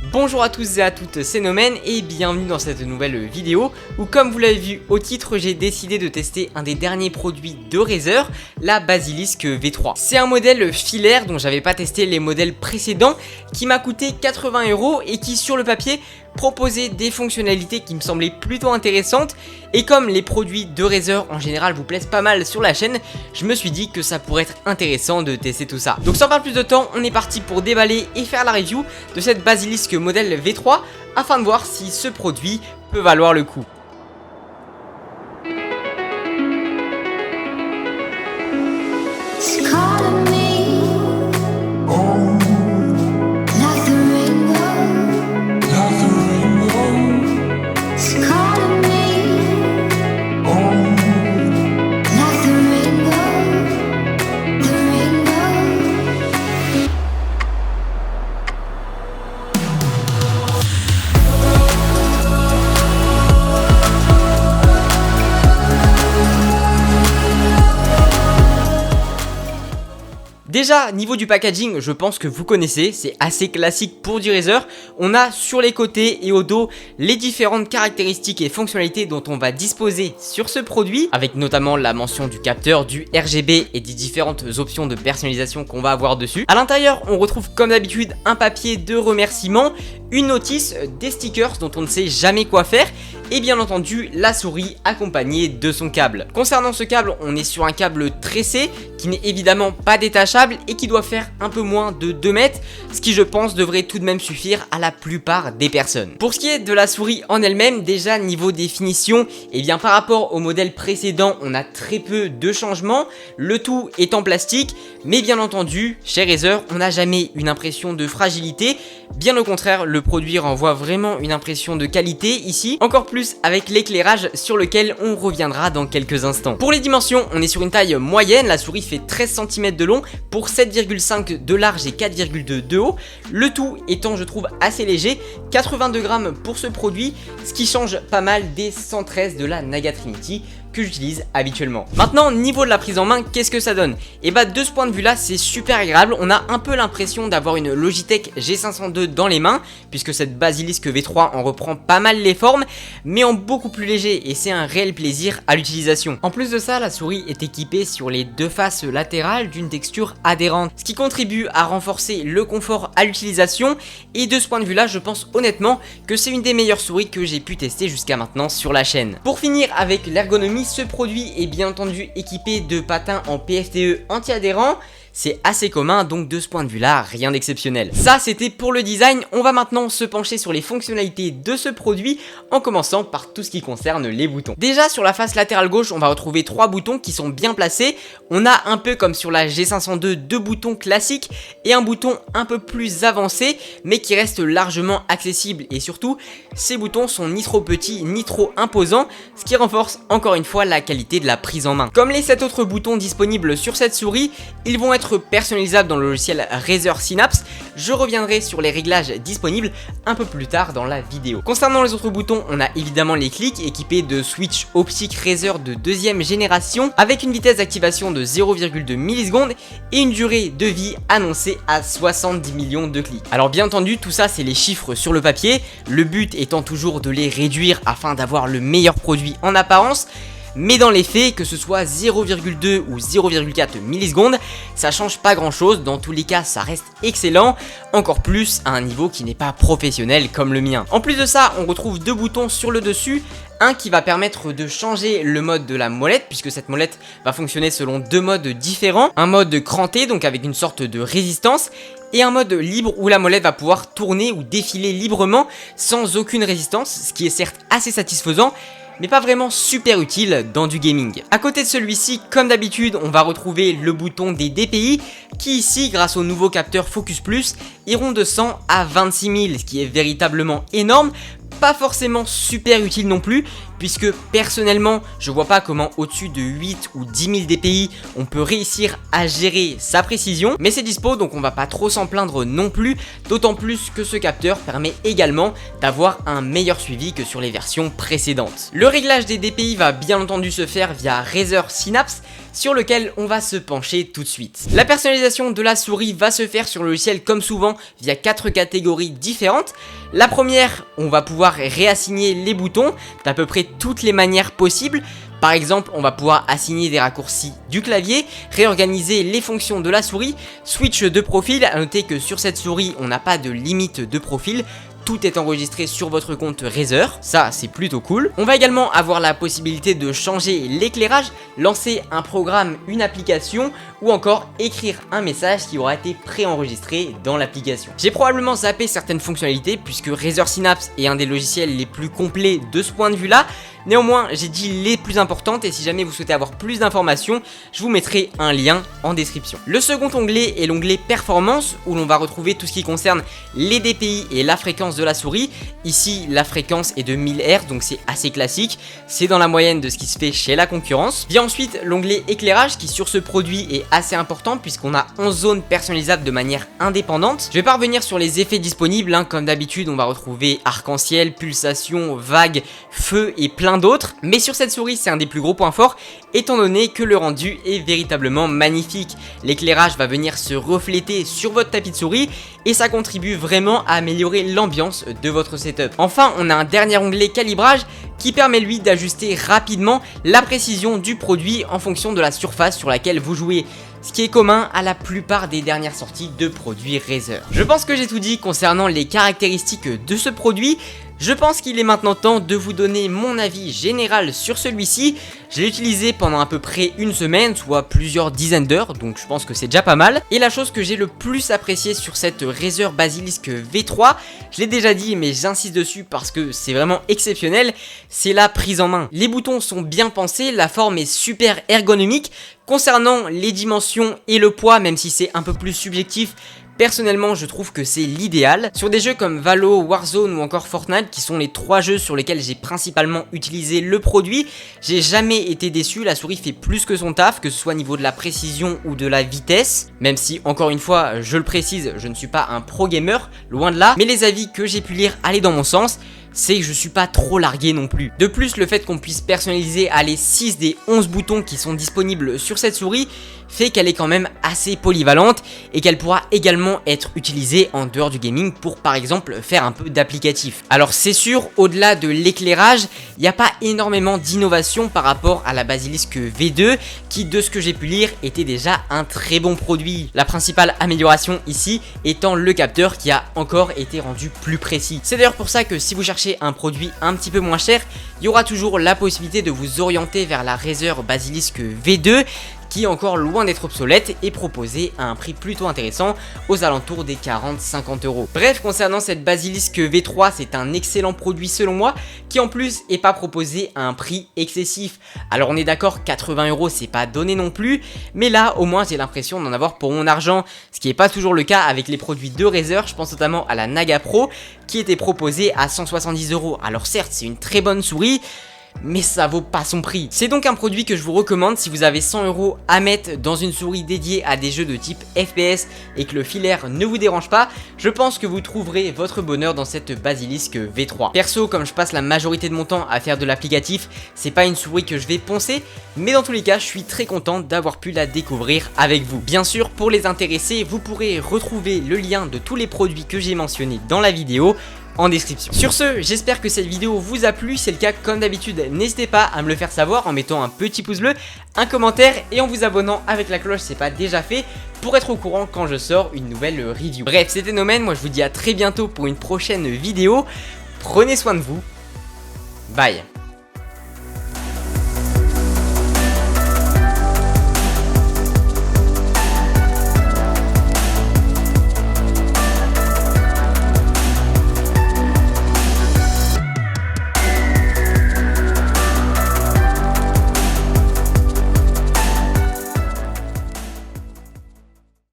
Bonjour à tous et à toutes, c'est Nomen et bienvenue dans cette nouvelle vidéo où, comme vous l'avez vu au titre, j'ai décidé de tester un des derniers produits de Razer, la Basilisk V3. C'est un modèle filaire dont j'avais pas testé les modèles précédents, qui m'a coûté 80 € et qui sur le papier proposait des fonctionnalités qui me semblaient plutôt intéressantes. Et comme les produits de Razer en général vous plaisent pas mal sur la chaîne, je me suis dit que ça pourrait être intéressant de tester tout ça. Donc sans perdre plus de temps, on est parti pour déballer et faire la review de cette Basilisk modèle V3 afin de voir si ce produit peut valoir le coup. Déjà, niveau du packaging, je pense que vous connaissez, c'est assez classique pour du Razer. On a sur les côtés et au dos les différentes caractéristiques et fonctionnalités dont on va disposer sur ce produit, avec notamment la mention du capteur, du RGB et des différentes options de personnalisation qu'on va avoir dessus. À l'intérieur, on retrouve comme d'habitude un papier de remerciement, une notice, des stickers dont on ne sait jamais quoi faire, et bien entendu la souris accompagnée de son câble. Concernant ce câble, on est sur un câble tressé qui n'est évidemment pas détachable et qui doit faire un peu moins de 2 mètres, ce qui je pense devrait tout de même suffire à la plupart des personnes. Pour ce qui est de la souris en elle-même, déjà niveau définition, et bien par rapport au modèle précédent, on a très peu de changements, le tout est en plastique, mais bien entendu, chez Razer, on n'a jamais une impression de fragilité, bien au contraire, le produit renvoie vraiment une impression de qualité ici, encore plus avec l'éclairage sur lequel on reviendra dans quelques instants. Pour les dimensions, on est sur une taille moyenne, la souris fait 13 cm de long pour 7,5 de large et 4,2 de haut, le tout étant je trouve assez léger, 82 grammes pour ce produit, ce qui change pas mal des 113 de la Naga Trinity que j'utilise habituellement. Maintenant, niveau de la prise en main, qu'est-ce que ça donne? Et bah de ce point de vue là, c'est super agréable, on a un peu l'impression d'avoir une Logitech G502 dans les mains, puisque cette Basilisk V3 en reprend pas mal les formes, mais en beaucoup plus léger, et c'est un réel plaisir à l'utilisation. En plus de ça, la souris est équipée sur les deux faces latérales d'une texture adhérente, ce qui contribue à renforcer le confort à l'utilisation, et de ce point de vue là, je pense honnêtement que c'est une des meilleures souris que j'ai pu tester jusqu'à maintenant sur la chaîne. Pour finir avec l'ergonomie, ce produit est bien entendu équipé de patins en PFTE anti-adhérents. C'est assez commun, donc de ce point de vue là, rien d'exceptionnel. Ça c'était pour le design, on va maintenant se pencher sur les fonctionnalités de ce produit, en commençant par tout ce qui concerne les boutons. Déjà sur la face latérale gauche, on va retrouver 3 boutons qui sont bien placés. On a un peu comme sur la G502, 2 boutons classiques et un bouton un peu plus avancé, mais qui reste largement accessible, et surtout, ces boutons sont ni trop petits ni trop imposants, ce qui renforce encore une fois la qualité de la prise en main. Comme les 7 autres boutons disponibles sur cette souris, ils vont être personnalisables dans le logiciel Razer Synapse. Je reviendrai sur les réglages disponibles un peu plus tard dans la vidéo. Concernant les autres boutons, on a évidemment les clics équipés de switch optique Razer de 2e génération avec une vitesse d'activation de 0,2 millisecondes et une durée de vie annoncée à 70 millions de clics. Alors bien entendu, tout ça c'est les chiffres sur le papier, le but étant toujours de les réduire afin d'avoir le meilleur produit en apparence. Mais dans les faits, que ce soit 0,2 ou 0,4 millisecondes, ça change pas grand chose, dans tous les cas ça reste excellent, encore plus à un niveau qui n'est pas professionnel comme le mien. En plus de ça, on retrouve 2 boutons sur le dessus, un qui va permettre de changer le mode de la molette, puisque cette molette va fonctionner selon 2 modes différents, un mode cranté, donc avec une sorte de résistance, et un mode libre où la molette va pouvoir tourner ou défiler librement sans aucune résistance, ce qui est certes assez satisfaisant, mais pas vraiment super utile dans du gaming. À côté de celui-ci, comme d'habitude, on va retrouver le bouton des DPI qui ici, grâce au nouveau capteur Focus Plus, iront de 100 à 26 000, ce qui est véritablement énorme. Pas forcément super utile non plus, puisque personnellement je vois pas comment au-dessus de 8 ou 10 000 DPI on peut réussir à gérer sa précision, mais c'est dispo donc on va pas trop s'en plaindre non plus, d'autant plus que ce capteur permet également d'avoir un meilleur suivi que sur les versions précédentes. Le réglage des DPI va bien entendu se faire via Razer Synapse, sur lequel on va se pencher tout de suite. La personnalisation de la souris va se faire sur le logiciel comme souvent via 4 catégories différentes. La première, on va pouvoir réassigner les boutons d'à peu près toutes les manières possibles. Par exemple, on va pouvoir assigner des raccourcis du clavier, réorganiser les fonctions de la souris, switch de profil. À noter que sur cette souris, on n'a pas de limite de profil. Tout est enregistré sur votre compte Razer, ça c'est plutôt cool. On va également avoir la possibilité de changer l'éclairage, lancer un programme, une application ou encore écrire un message qui aura été préenregistré dans l'application. J'ai probablement zappé certaines fonctionnalités puisque Razer Synapse est un des logiciels les plus complets de ce point de vue là. Néanmoins, j'ai dit les plus importantes et si jamais vous souhaitez avoir plus d'informations, je vous mettrai un lien en description. Le second onglet est l'onglet Performance où l'on va retrouver tout ce qui concerne les DPI et la fréquence de la souris. Ici, la fréquence est de 1000 Hz donc c'est assez classique, c'est dans la moyenne de ce qui se fait chez la concurrence. Vient ensuite l'onglet Éclairage qui sur ce produit est assez important puisqu'on a 11 zones personnalisables de manière indépendante. Je vais pas revenir sur les effets disponibles, comme d'habitude on va retrouver arc-en-ciel, pulsation, vague, feu et plein d'autres, mais sur cette souris c'est un des plus gros points forts étant donné que le rendu est véritablement magnifique. L'éclairage va venir se refléter sur votre tapis de souris et ça contribue vraiment à améliorer l'ambiance de votre setup. Enfin, on a un dernier onglet calibrage qui permet lui d'ajuster rapidement la précision du produit en fonction de la surface sur laquelle vous jouez, ce qui est commun à la plupart des dernières sorties de produits Razer. Je pense que j'ai tout dit concernant les caractéristiques de ce produit. Je pense qu'il est maintenant temps de vous donner mon avis général sur celui-ci. Je l'ai utilisé pendant à peu près une semaine, soit plusieurs dizaines d'heures, donc je pense que c'est déjà pas mal. Et la chose que j'ai le plus appréciée sur cette Razer Basilisk V3, je l'ai déjà dit mais j'insiste dessus parce que c'est vraiment exceptionnel, c'est la prise en main. Les boutons sont bien pensés, la forme est super ergonomique. Concernant les dimensions et le poids, même si c'est un peu plus subjectif, personnellement, je trouve que c'est l'idéal. Sur des jeux comme Valo, Warzone ou encore Fortnite, qui sont les 3 jeux sur lesquels j'ai principalement utilisé le produit, j'ai jamais été déçu. La souris fait plus que son taf, que ce soit au niveau de la précision ou de la vitesse. Même si, encore une fois, je le précise, je ne suis pas un pro gamer, loin de là. Mais les avis que j'ai pu lire allaient dans mon sens. C'est que je suis pas trop largué non plus. De plus, le fait qu'on puisse personnaliser les 6 des 11 boutons qui sont disponibles sur cette souris fait qu'elle est quand même assez polyvalente et qu'elle pourra également être utilisée en dehors du gaming pour par exemple faire un peu d'applicatif. Alors c'est sûr, au-delà de l'éclairage, il n'y a pas énormément d'innovation par rapport à la Basilisk V2 qui, de ce que j'ai pu lire, était déjà un très bon produit. La principale amélioration ici étant le capteur qui a encore été rendu plus précis. C'est d'ailleurs pour ça que si vous cherchez un produit un petit peu moins cher, il y aura toujours la possibilité de vous orienter vers la Razer Basilisk V2 qui est encore loin d'être obsolète et proposé à un prix plutôt intéressant aux alentours des 40-50 euros. Bref, concernant cette Basilisk V3, c'est un excellent produit selon moi qui en plus est pas proposé à un prix excessif. Alors on est d'accord, 80 euros c'est pas donné non plus, mais là au moins j'ai l'impression d'en avoir pour mon argent, ce qui n'est pas toujours le cas avec les produits de Razer. Je pense notamment à la Naga Pro qui était proposée à 170 euros. Alors certes c'est une très bonne souris, mais ça vaut pas son prix. C'est donc un produit que je vous recommande si vous avez 100 euros à mettre dans une souris dédiée à des jeux de type FPS et que le filaire ne vous dérange pas. Je pense que vous trouverez votre bonheur dans cette Basilisk V3. Perso, comme je passe la majorité de mon temps à faire de l'applicatif, c'est pas une souris que je vais poncer, mais dans tous les cas, je suis très content d'avoir pu la découvrir avec vous. Bien sûr, pour les intéressés, vous pourrez retrouver le lien de tous les produits que j'ai mentionnés dans la vidéo en description. Sur ce, j'espère que cette vidéo vous a plu. Si c'est le cas, comme d'habitude, n'hésitez pas à me le faire savoir en mettant un petit pouce bleu, un commentaire et en vous abonnant avec la cloche si c'est pas déjà fait pour être au courant quand je sors une nouvelle review. Bref, c'était Nomen, moi je vous dis à très bientôt pour une prochaine vidéo. Prenez soin de vous. Bye.